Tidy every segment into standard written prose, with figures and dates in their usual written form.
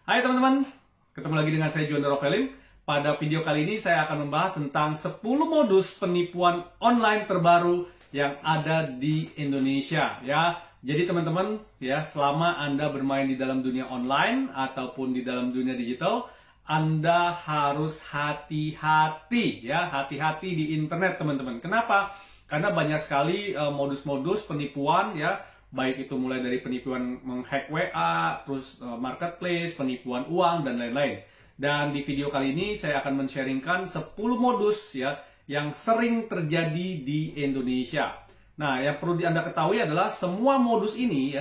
Hai teman-teman, ketemu lagi dengan saya Juanda Rovelim. Pada video kali ini saya akan membahas tentang 10 modus penipuan online terbaru yang ada di Indonesia ya. Jadi teman-teman ya, selama Anda bermain di dalam dunia online ataupun di dalam dunia digital, Anda harus hati-hati ya, hati-hati di internet teman-teman. Kenapa? Karena banyak sekali modus-modus penipuan ya. Baik itu mulai dari penipuan menghack WA, terus marketplace, penipuan uang, dan lain-lain. Dan di video kali ini saya akan men-sharingkan 10 modus ya yang sering terjadi di Indonesia. Nah, yang perlu Anda ketahui adalah semua modus ini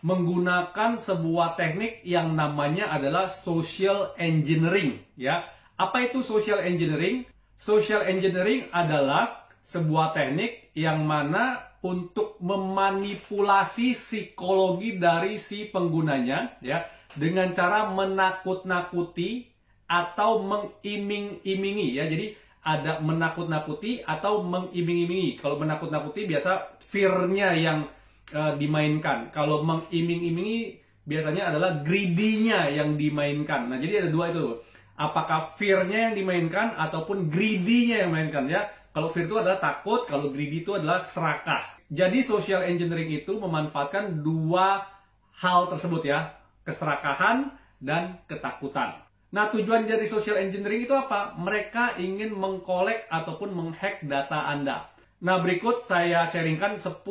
menggunakan sebuah teknik yang namanya adalah social engineering ya. Apa itu social engineering? Social engineering adalah sebuah teknik yang mana untuk memanipulasi psikologi dari si penggunanya ya dengan cara menakut-nakuti atau mengiming-imingi ya. Jadi ada menakut-nakuti atau mengiming-imingi. Kalau menakut-nakuti biasa fear-nya yang dimainkan. Kalau mengiming-imingi biasanya adalah greedy-nya yang dimainkan. Nah, jadi ada dua itu. Apakah fear-nya yang dimainkan ataupun greedy-nya yang dimainkan ya. Kalau fear itu adalah takut, kalau greedy itu adalah serakah. Jadi social engineering itu memanfaatkan dua hal tersebut ya, keserakahan dan ketakutan. Nah, tujuan dari social engineering itu apa? Mereka ingin mengkolek ataupun menghack data Anda. Nah, berikut saya sharingkan 10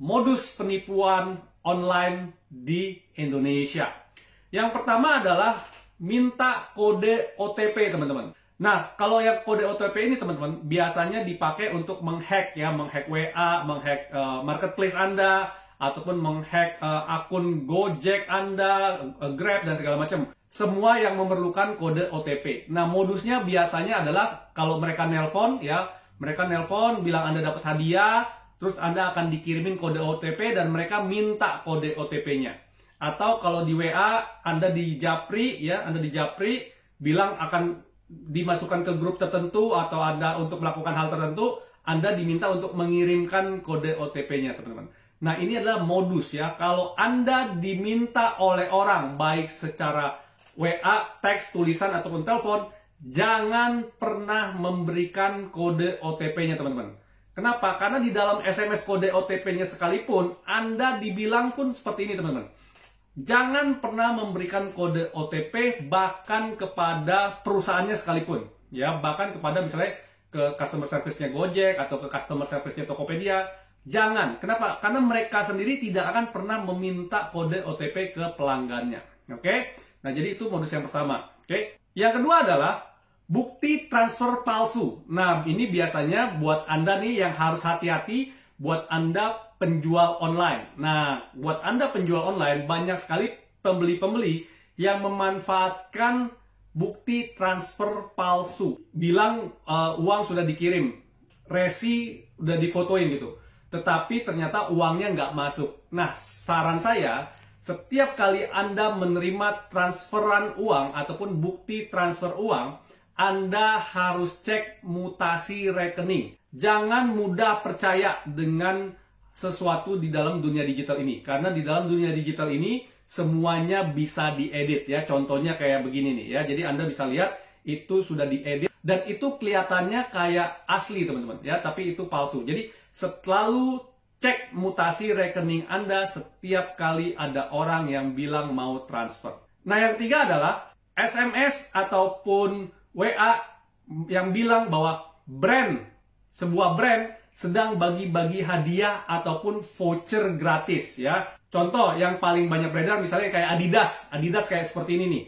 modus penipuan online di Indonesia. Yang pertama adalah minta kode OTP, teman-teman. Nah, kalau yang kode OTP ini teman-teman biasanya dipakai untuk menghack ya, menghack WA, menghack marketplace Anda, ataupun menghack akun Gojek Anda, Grab dan segala macam. Semua yang memerlukan kode OTP. Nah, modusnya biasanya adalah kalau mereka nelpon ya, mereka nelpon bilang Anda dapat hadiah, terus Anda akan dikirimin kode OTP dan mereka minta kode OTP-nya. Atau kalau di WA Anda dijapri ya, Anda dijapri bilang akan dimasukkan ke grup tertentu atau Anda untuk melakukan hal tertentu, Anda diminta untuk mengirimkan kode OTP-nya, teman-teman. Nah, ini adalah modus ya. Kalau Anda diminta oleh orang, baik secara WA, teks, tulisan, ataupun telepon, jangan pernah memberikan kode OTP-nya, teman-teman. Kenapa? Karena di dalam SMS kode OTP-nya sekalipun, Anda dibilang pun seperti ini, teman-teman. Jangan pernah memberikan kode OTP bahkan kepada perusahaannya sekalipun. Ya, bahkan kepada misalnya ke customer service-nya Gojek atau ke customer service-nya Tokopedia. Jangan. Kenapa? Karena mereka sendiri tidak akan pernah meminta kode OTP ke pelanggannya. Oke? Nah, jadi itu modus yang pertama. Oke? Yang kedua adalah bukti transfer palsu. Nah, ini biasanya buat Anda nih yang harus hati-hati, buat Anda penjual online. Nah, buat Anda penjual online, banyak sekali pembeli-pembeli yang memanfaatkan bukti transfer palsu. Bilang uang sudah dikirim, resi udah difotoin gitu. Tetapi ternyata uangnya nggak masuk. Nah, saran saya, setiap kali Anda menerima transferan uang ataupun bukti transfer uang, Anda harus cek mutasi rekening. Jangan mudah percaya dengan sesuatu di dalam dunia digital ini. Karena di dalam dunia digital ini semuanya bisa diedit ya. Contohnya kayak begini nih ya. Jadi Anda bisa lihat itu sudah diedit dan itu kelihatannya kayak asli teman-teman ya, tapi itu palsu. Jadi selalu cek mutasi rekening Anda setiap kali ada orang yang bilang mau transfer. Nah, yang ketiga adalah SMS ataupun WA yang bilang bahwa sebuah brand sedang bagi-bagi hadiah ataupun voucher gratis ya. Contoh yang paling banyak beredar misalnya kayak Adidas kayak seperti ini nih.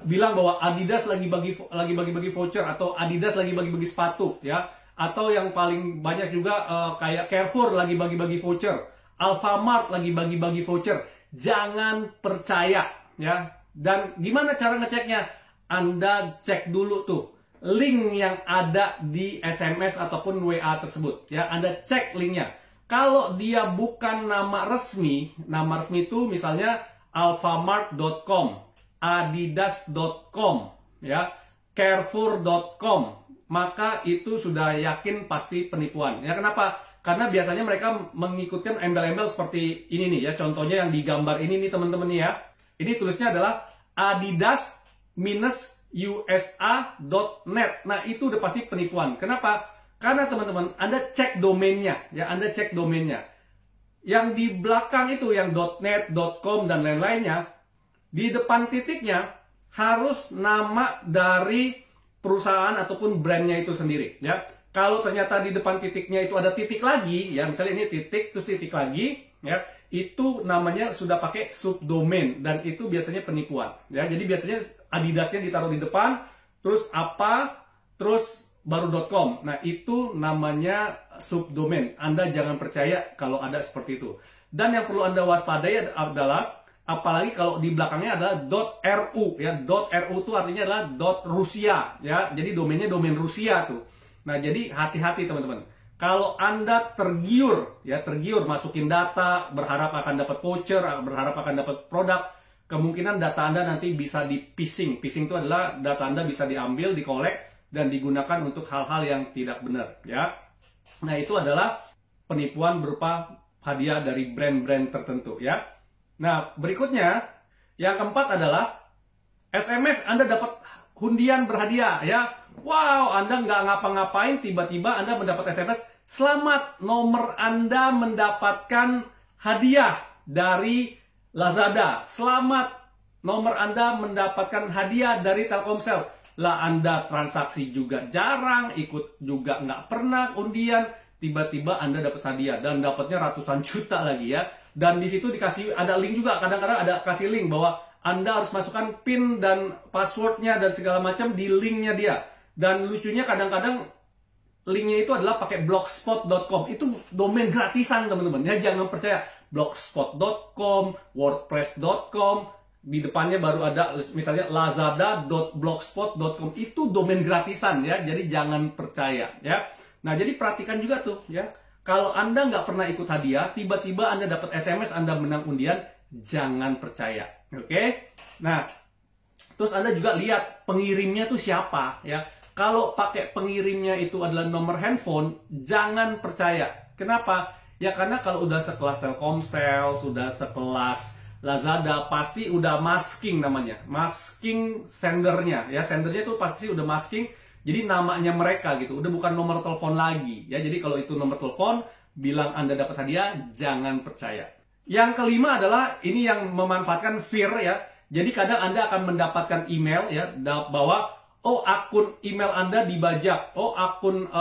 Bilang bahwa Adidas lagi bagi-bagi voucher atau Adidas lagi bagi-bagi sepatu ya. Atau yang paling banyak juga kayak Carrefour lagi bagi-bagi voucher, Alfamart lagi bagi-bagi voucher. Jangan percaya ya. Dan gimana cara ngeceknya? Anda cek dulu tuh link yang ada di SMS ataupun WA tersebut ya. Anda cek linknya. Kalau dia bukan nama resmi itu misalnya alfamart.com, adidas.com ya, carrefour.com, maka itu sudah yakin pasti penipuan ya. Kenapa? Karena biasanya mereka mengikutkan embel-embel seperti ini nih ya. Contohnya yang digambar ini nih teman-teman nih ya. Ini tulisnya adalah adidas-usa.net. Nah, itu udah pasti penipuan. Kenapa? Karena teman-teman, Anda cek domainnya, ya, Anda cek domainnya. Yang di belakang itu, yang .net, .com, dan lain-lainnya, di depan titiknya harus nama dari perusahaan ataupun brandnya itu sendiri, ya. Kalau ternyata di depan titiknya itu ada titik lagi, ya, misalnya ini titik, terus titik lagi, ya, itu namanya sudah pakai subdomain, dan itu biasanya penipuan, ya. Jadi biasanya Adidasnya ditaruh di depan, terus apa, terus baru .com. Nah, itu namanya subdomain. Anda jangan percaya kalau ada seperti itu. Dan yang perlu Anda waspadai adalah, apalagi kalau di belakangnya adalah .ru, ya. .ru itu artinya adalah .rusia, ya. Jadi domainnya domain Rusia tuh. Nah, jadi hati-hati teman-teman. Kalau Anda tergiur, ya, tergiur masukin data, berharap akan dapat voucher, berharap akan dapat produk, kemungkinan data Anda nanti bisa di phishing. Phishing itu adalah data Anda bisa diambil, dikolek, dan digunakan untuk hal-hal yang tidak benar, ya. Nah, itu adalah penipuan berupa hadiah dari brand-brand tertentu, ya. Nah, berikutnya, yang keempat adalah SMS Anda dapat hundian berhadiah, ya. Wow, Anda nggak ngapa-ngapain, tiba-tiba Anda mendapat SMS, selamat, nomor Anda mendapatkan hadiah dari Lazada. Selamat, nomor Anda mendapatkan hadiah dari Telkomsel. Lah, Anda transaksi juga jarang, ikut juga nggak pernah undian, tiba-tiba Anda dapat hadiah dan dapatnya ratusan juta lagi, ya. Dan di situ dikasih ada link juga, kadang-kadang ada kasih link bahwa Anda harus masukkan PIN dan passwordnya dan segala macam di linknya dia. Dan lucunya kadang-kadang linknya itu adalah pakai blogspot.com. Itu domain gratisan teman-teman, ya, jangan percaya. blogspot.com, wordpress.com, di depannya baru ada misalnya lazada.blogspot.com. Itu domain gratisan, ya, jadi jangan percaya, ya. Nah, jadi perhatikan juga tuh, ya, kalau Anda nggak pernah ikut hadiah, tiba-tiba Anda dapat SMS Anda menang undian, jangan percaya, oke? Nah, terus Anda juga lihat pengirimnya tuh siapa, ya. Kalau pakai pengirimnya itu adalah nomor handphone, jangan percaya. Kenapa? Ya, karena kalau udah sekelas Telkomsel, sudah sekelas Lazada, pasti udah masking namanya. Masking sendernya, ya. Sendernya itu pasti udah masking, jadi namanya mereka gitu. Udah bukan nomor telepon lagi, ya. Jadi kalau itu nomor telepon, bilang Anda dapat hadiah, jangan percaya. Yang kelima adalah, ini yang memanfaatkan fear, ya. Jadi kadang Anda akan mendapatkan email, ya, bahwa, oh, akun email Anda dibajak. Oh, akun,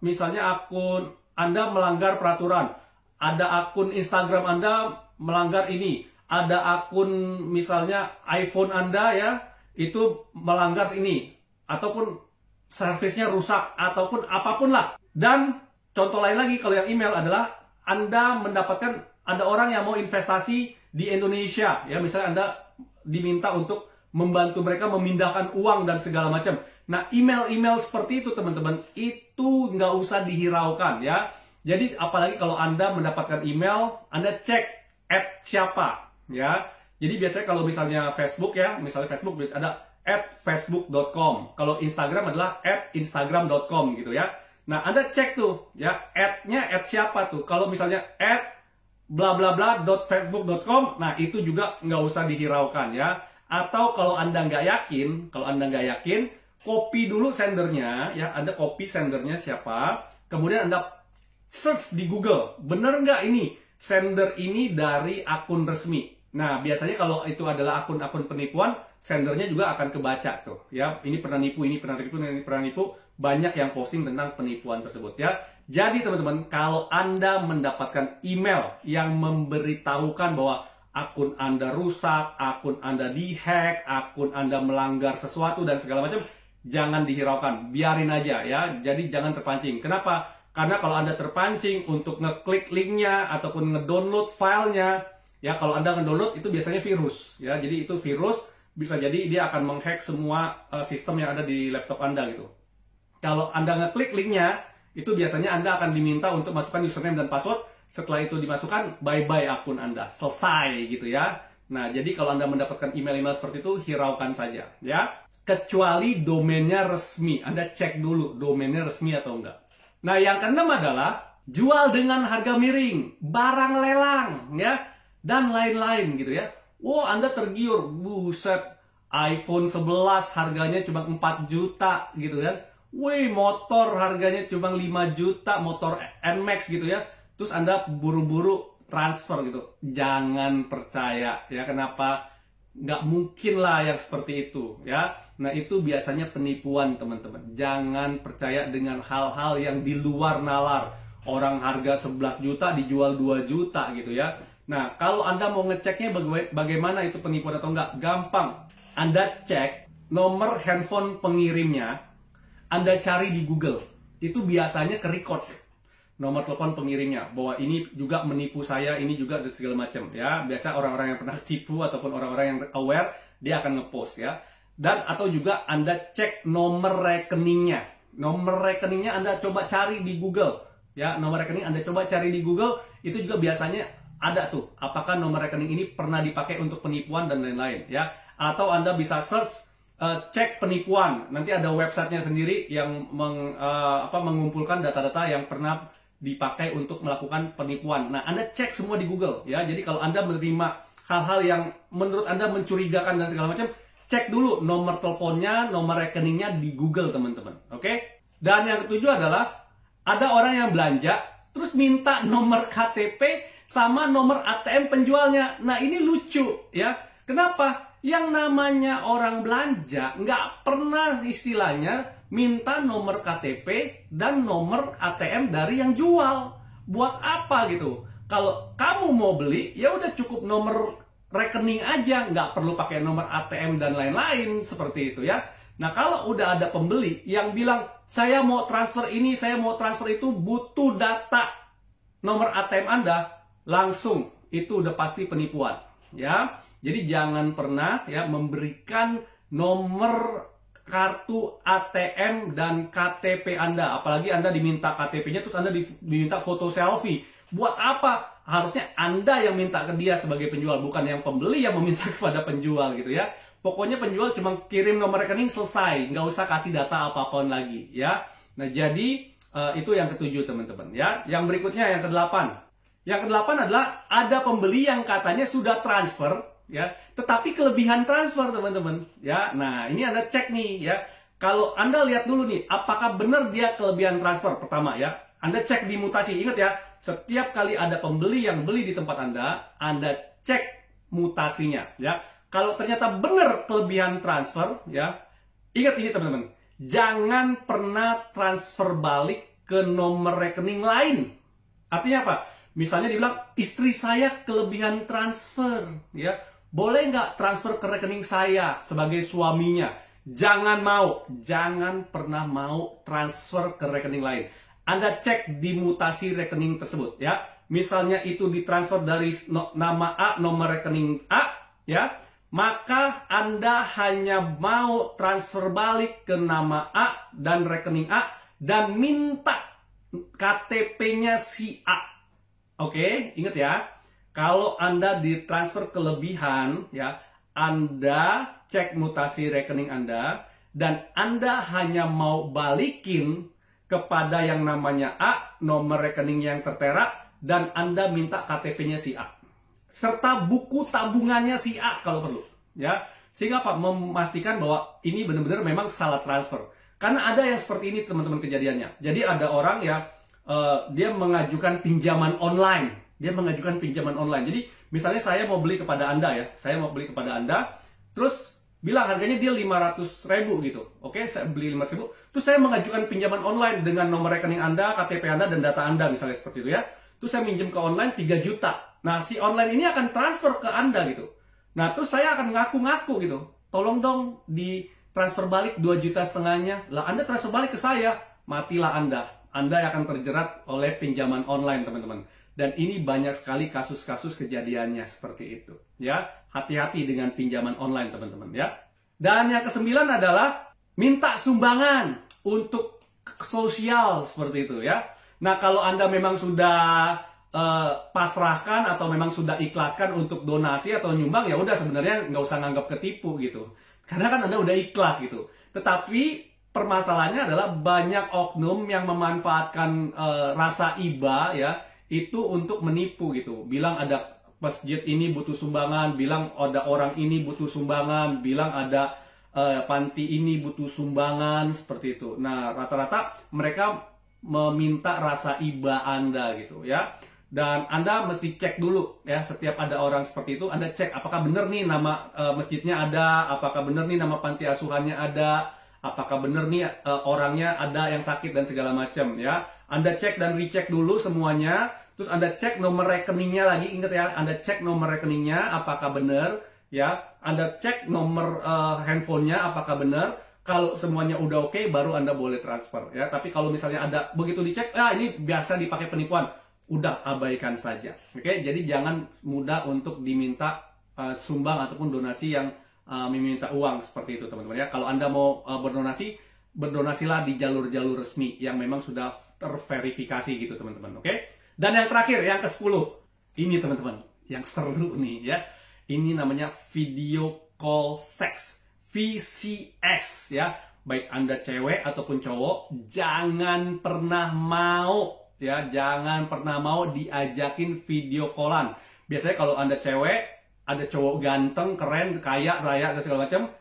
misalnya akun Anda melanggar peraturan, ada akun Instagram Anda melanggar ini, ada akun misalnya iPhone Anda, ya, itu melanggar ini, ataupun servisnya rusak, ataupun apapun lah. Dan contoh lain lagi kalau yang email adalah Anda mendapatkan, ada orang yang mau investasi di Indonesia, ya, misalnya Anda diminta untuk membantu mereka memindahkan uang dan segala macam. Nah, email-email seperti itu teman-teman, itu nggak usah dihiraukan, ya. Jadi apalagi kalau Anda mendapatkan email, Anda cek @siapa, ya. Jadi biasanya kalau misalnya Facebook, ya, misalnya Facebook ada @facebook.com. Kalau Instagram adalah @instagram.com gitu, ya. Nah, Anda cek tuh, ya, @nya @siapa tuh. Kalau misalnya @blablabla.facebook.com, nah itu juga nggak usah dihiraukan, ya. Atau kalau Anda nggak yakin, copy dulu sendernya, ya. Anda copy sendernya siapa, kemudian Anda search di Google, bener nggak ini sender ini dari akun resmi. Nah, biasanya kalau itu adalah akun-akun penipuan, sendernya juga akan kebaca tuh, ya. Ini pernah nipu, ini pernah nipu, ini pernah nipu. Banyak yang posting tentang penipuan tersebut, ya. Jadi teman-teman, kalau Anda mendapatkan email yang memberitahukan bahwa akun Anda rusak, akun Anda dihack, akun Anda melanggar sesuatu dan segala macam, jangan dihiraukan, biarin aja, ya. Jadi jangan terpancing. Kenapa? Karena kalau Anda terpancing untuk ngeklik linknya ataupun ngedownload filenya, ya, kalau Anda ngedownload itu biasanya virus, ya. Jadi itu virus, bisa jadi dia akan menghack semua sistem yang ada di laptop Anda gitu. Kalau Anda ngeklik linknya, itu biasanya Anda akan diminta untuk masukkan username dan password. Setelah itu dimasukkan, bye-bye akun Anda, selesai gitu, ya. Nah, jadi kalau Anda mendapatkan email-email seperti itu, hiraukan saja, ya. Kecuali domainnya resmi, Anda cek dulu domainnya resmi atau enggak. Nah, yang keenam adalah jual dengan harga miring, barang lelang, ya, dan lain-lain gitu, ya. Wow, Anda tergiur, buset, iPhone 11 harganya cuma 4 juta gitu kan. Wih, motor harganya cuma 5 juta, motor NMAX gitu ya. Terus Anda buru-buru transfer gitu. Jangan percaya ya, kenapa? Nggak mungkin lah yang seperti itu ya. Nah, itu biasanya penipuan, teman-teman. Jangan percaya dengan hal-hal yang di luar nalar. Orang harga 11 juta dijual 2 juta gitu ya. Nah, kalau Anda mau ngeceknya bagaimana itu penipuan atau enggak, gampang. Anda cek nomor handphone pengirimnya, Anda cari di Google. Itu biasanya ke-record nomor telepon pengirimnya, bahwa ini juga menipu saya, ini juga segala macam ya. Biasa orang-orang yang pernah tipu ataupun orang-orang yang aware, dia akan ngepost ya. Dan atau juga Anda cek nomor rekeningnya. Nomor rekeningnya Anda coba cari di Google ya. Nomor rekening Anda coba cari di Google, itu juga biasanya ada tuh. Apakah nomor rekening ini pernah dipakai untuk penipuan dan lain-lain ya. Atau Anda bisa search cek penipuan. Nanti ada websitenya sendiri yang mengumpulkan data-data yang pernah dipakai untuk melakukan penipuan. Nah, Anda cek semua di Google ya. Jadi kalau Anda menerima hal-hal yang menurut Anda mencurigakan dan segala macam, cek dulu nomor teleponnya, nomor rekeningnya di Google, teman-teman. Oke? Dan yang ketujuh adalah ada orang yang belanja terus minta nomor KTP sama nomor ATM penjualnya. Nah, ini lucu ya. Kenapa? Yang namanya orang belanja nggak pernah istilahnya minta nomor KTP dan nomor ATM dari yang jual. Buat apa gitu? Kalau kamu mau beli, ya udah cukup nomor rekening aja, nggak perlu pakai nomor ATM dan lain-lain seperti itu ya. Nah, kalau udah ada pembeli yang bilang, saya mau transfer ini, saya mau transfer itu, butuh data nomor ATM Anda, langsung itu udah pasti penipuan ya. Jadi jangan pernah ya memberikan nomor kartu ATM dan KTP Anda. Apalagi Anda diminta KTP-nya terus Anda diminta foto selfie. Buat apa? Harusnya Anda yang minta ke dia sebagai penjual, bukan yang pembeli yang meminta kepada penjual gitu ya. Pokoknya penjual cuma kirim nomor rekening, selesai, nggak usah kasih data apapun lagi ya. Nah, jadi itu yang ketujuh, teman-teman ya. Yang berikutnya yang kedelapan. Yang kedelapan adalah ada pembeli yang katanya sudah transfer ya, tetapi kelebihan transfer, teman-teman ya. Nah, ini Anda cek nih ya. Kalau Anda lihat dulu nih, apakah benar dia kelebihan transfer pertama ya. Anda cek di mutasi. Ingat ya, setiap kali ada pembeli yang beli di tempat Anda cek mutasinya ya. Kalau ternyata benar kelebihan transfer ya, ingat ini, teman-teman. Jangan pernah transfer balik ke nomor rekening lain. Artinya apa? Misalnya dibilang, istri saya kelebihan transfer ya. Boleh nggak transfer ke rekening saya sebagai suaminya? Jangan mau. Jangan pernah mau transfer ke rekening lain. Anda cek di mutasi rekening tersebut ya. Misalnya itu ditransfer dari nama A, nomor rekening A ya. Maka Anda hanya mau transfer balik ke nama A dan rekening A dan minta KTP-nya si A. Oke, ingat ya. Kalau Anda ditransfer kelebihan ya, Anda cek mutasi rekening Anda dan Anda hanya mau balikin kepada yang namanya A, nomor rekening yang tertera, dan Anda minta KTP-nya si A serta buku tabungannya si A kalau perlu ya. Sehingga apa? Memastikan bahwa ini benar-benar memang salah transfer. Karena ada yang seperti ini, teman-teman, kejadiannya. Jadi ada orang ya, dia mengajukan pinjaman online. Jadi misalnya saya mau beli kepada Anda ya, terus bilang harganya dia 500.000 gitu. Oke, saya beli 500.000, terus saya mengajukan pinjaman online dengan nomor rekening Anda, KTP Anda, dan data Anda misalnya seperti itu ya. Terus saya minjem ke online 3 juta. Nah, si online ini akan transfer ke Anda gitu. Nah, terus saya akan ngaku-ngaku gitu. Tolong dong ditransfer balik 2,5 juta. Lah, Anda transfer balik ke saya, matilah Anda. Anda akan terjerat oleh pinjaman online, teman-teman. Dan ini banyak sekali kasus-kasus kejadiannya seperti itu. Ya, hati-hati dengan pinjaman online, teman-teman ya. Dan yang kesembilan adalah minta sumbangan untuk sosial seperti itu ya. Nah, kalau Anda memang sudah pasrahkan atau memang sudah ikhlaskan untuk donasi atau nyumbang, ya udah, sebenarnya nggak usah nganggap ketipu gitu. Karena kan Anda udah ikhlas gitu. Tetapi permasalahannya adalah banyak oknum yang memanfaatkan rasa iba ya, itu untuk menipu gitu. Bilang ada masjid ini butuh sumbangan, bilang ada orang ini butuh sumbangan, bilang ada panti ini butuh sumbangan, seperti itu. Nah, rata-rata mereka meminta rasa iba Anda gitu ya. Dan Anda mesti cek dulu ya, setiap ada orang seperti itu, Anda cek apakah benar nih nama masjidnya ada, apakah benar nih nama panti asuhannya ada, apakah benar nih orangnya ada yang sakit dan segala macam ya. Anda cek dan recheck dulu semuanya. Terus Anda cek nomor rekeningnya lagi, ingat ya, Anda cek nomor rekeningnya apakah benar, ya. Anda cek nomor handphonenya apakah benar. Kalau semuanya udah oke, baru Anda boleh transfer, ya. Tapi kalau misalnya ada begitu dicek, ini biasa dipakai penipuan, udah abaikan saja, oke. Jadi jangan mudah untuk diminta sumbang ataupun donasi yang meminta uang seperti itu, teman-teman ya. Kalau Anda mau berdonasi, berdonasilah di jalur-jalur resmi yang memang sudah terverifikasi gitu, teman-teman, oke. Dan yang terakhir, yang ke-10. Ini teman-teman, yang seru nih ya. Ini namanya video call sex, VCS ya. Baik Anda cewek ataupun cowok, jangan pernah mau ya, jangan pernah mau diajakin video callan. Biasanya kalau Anda cewek, ada cowok ganteng, keren, kaya, raya, dan segala macam,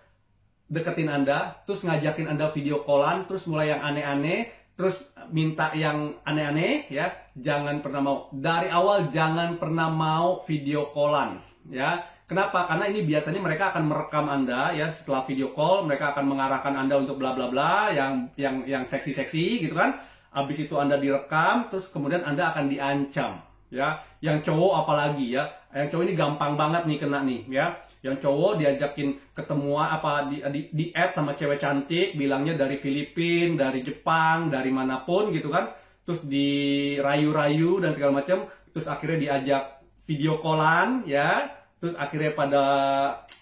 deketin Anda, terus ngajakin Anda video callan, terus mulai yang aneh-aneh, terus minta yang aneh-aneh ya, jangan pernah mau. Dari awal jangan pernah mau video callan ya. Kenapa? Karena ini biasanya mereka akan merekam Anda ya, setelah video call mereka akan mengarahkan Anda untuk bla bla bla yang seksi-seksi gitu kan. Habis itu Anda direkam, terus kemudian Anda akan diancam ya. Yang cowok apalagi ya. Yang cowok ini gampang banget nih kena nih ya. Yang cowok diajakin ketemuan di add sama cewek cantik, bilangnya dari Filipina, dari Jepang, dari manapun gitu kan. Terus dirayu-rayu dan segala macam, terus akhirnya diajak video callan ya. Terus akhirnya pada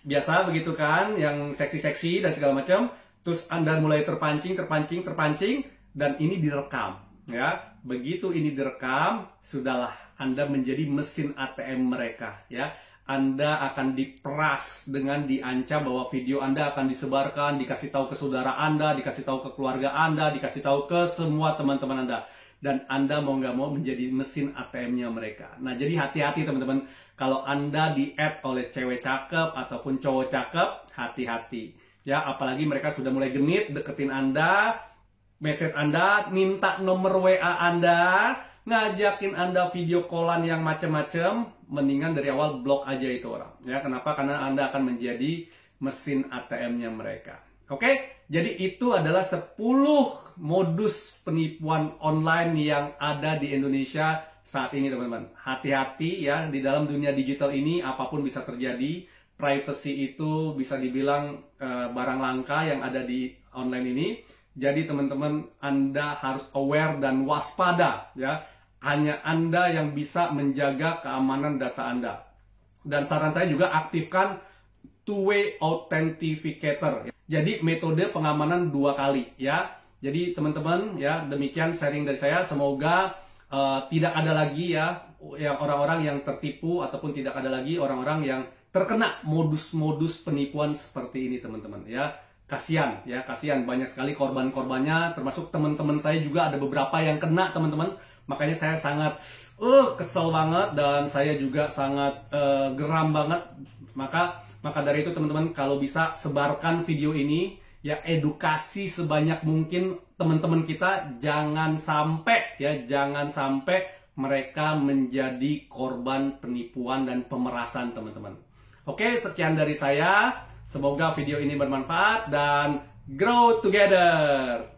biasa begitu kan, yang seksi-seksi dan segala macam. Terus Anda mulai terpancing dan ini direkam ya. Begitu ini direkam, sudahlah Anda menjadi mesin ATM mereka ya. Anda akan diperas dengan diancam bahwa video Anda akan disebarkan, dikasih tahu ke saudara Anda, dikasih tahu ke keluarga Anda, dikasih tahu ke semua teman-teman Anda. Dan Anda mau nggak mau menjadi mesin ATM-nya mereka. Nah, jadi hati-hati teman-teman. Kalau Anda di-add oleh cewek cakep ataupun cowok cakep, hati-hati. Ya, apalagi mereka sudah mulai genit, deketin Anda, message Anda, minta nomor WA Anda, ngajakin Anda video callan yang macam-macam, mendingan dari awal blok aja itu orang. Ya, kenapa? Karena Anda akan menjadi mesin ATM-nya mereka. Oke, jadi itu adalah 10 modus penipuan online yang ada di Indonesia saat ini, teman-teman. Hati-hati ya, di dalam dunia digital ini apapun bisa terjadi. Privacy itu bisa dibilang barang langka yang ada di online ini. Jadi teman-teman, Anda harus aware dan waspada ya. Hanya Anda yang bisa menjaga keamanan data Anda. Dan saran saya juga aktifkan two-way authenticator. Jadi metode pengamanan 2 kali ya. Jadi teman-teman ya, demikian sharing dari saya. Semoga tidak ada lagi ya yang orang-orang yang tertipu ataupun tidak ada lagi orang-orang yang terkena modus-modus penipuan seperti ini, teman-teman ya. Kasihan ya, kasihan, banyak sekali korban-korbannya, termasuk teman-teman saya juga ada beberapa yang kena, teman-teman. Makanya saya sangat kesel banget dan saya juga sangat geram banget. Maka dari itu teman-teman, kalau bisa sebarkan video ini ya, edukasi sebanyak mungkin teman-teman kita, jangan sampai mereka menjadi korban penipuan dan pemerasan, teman-teman. Oke, sekian dari saya. Semoga video ini bermanfaat dan grow together.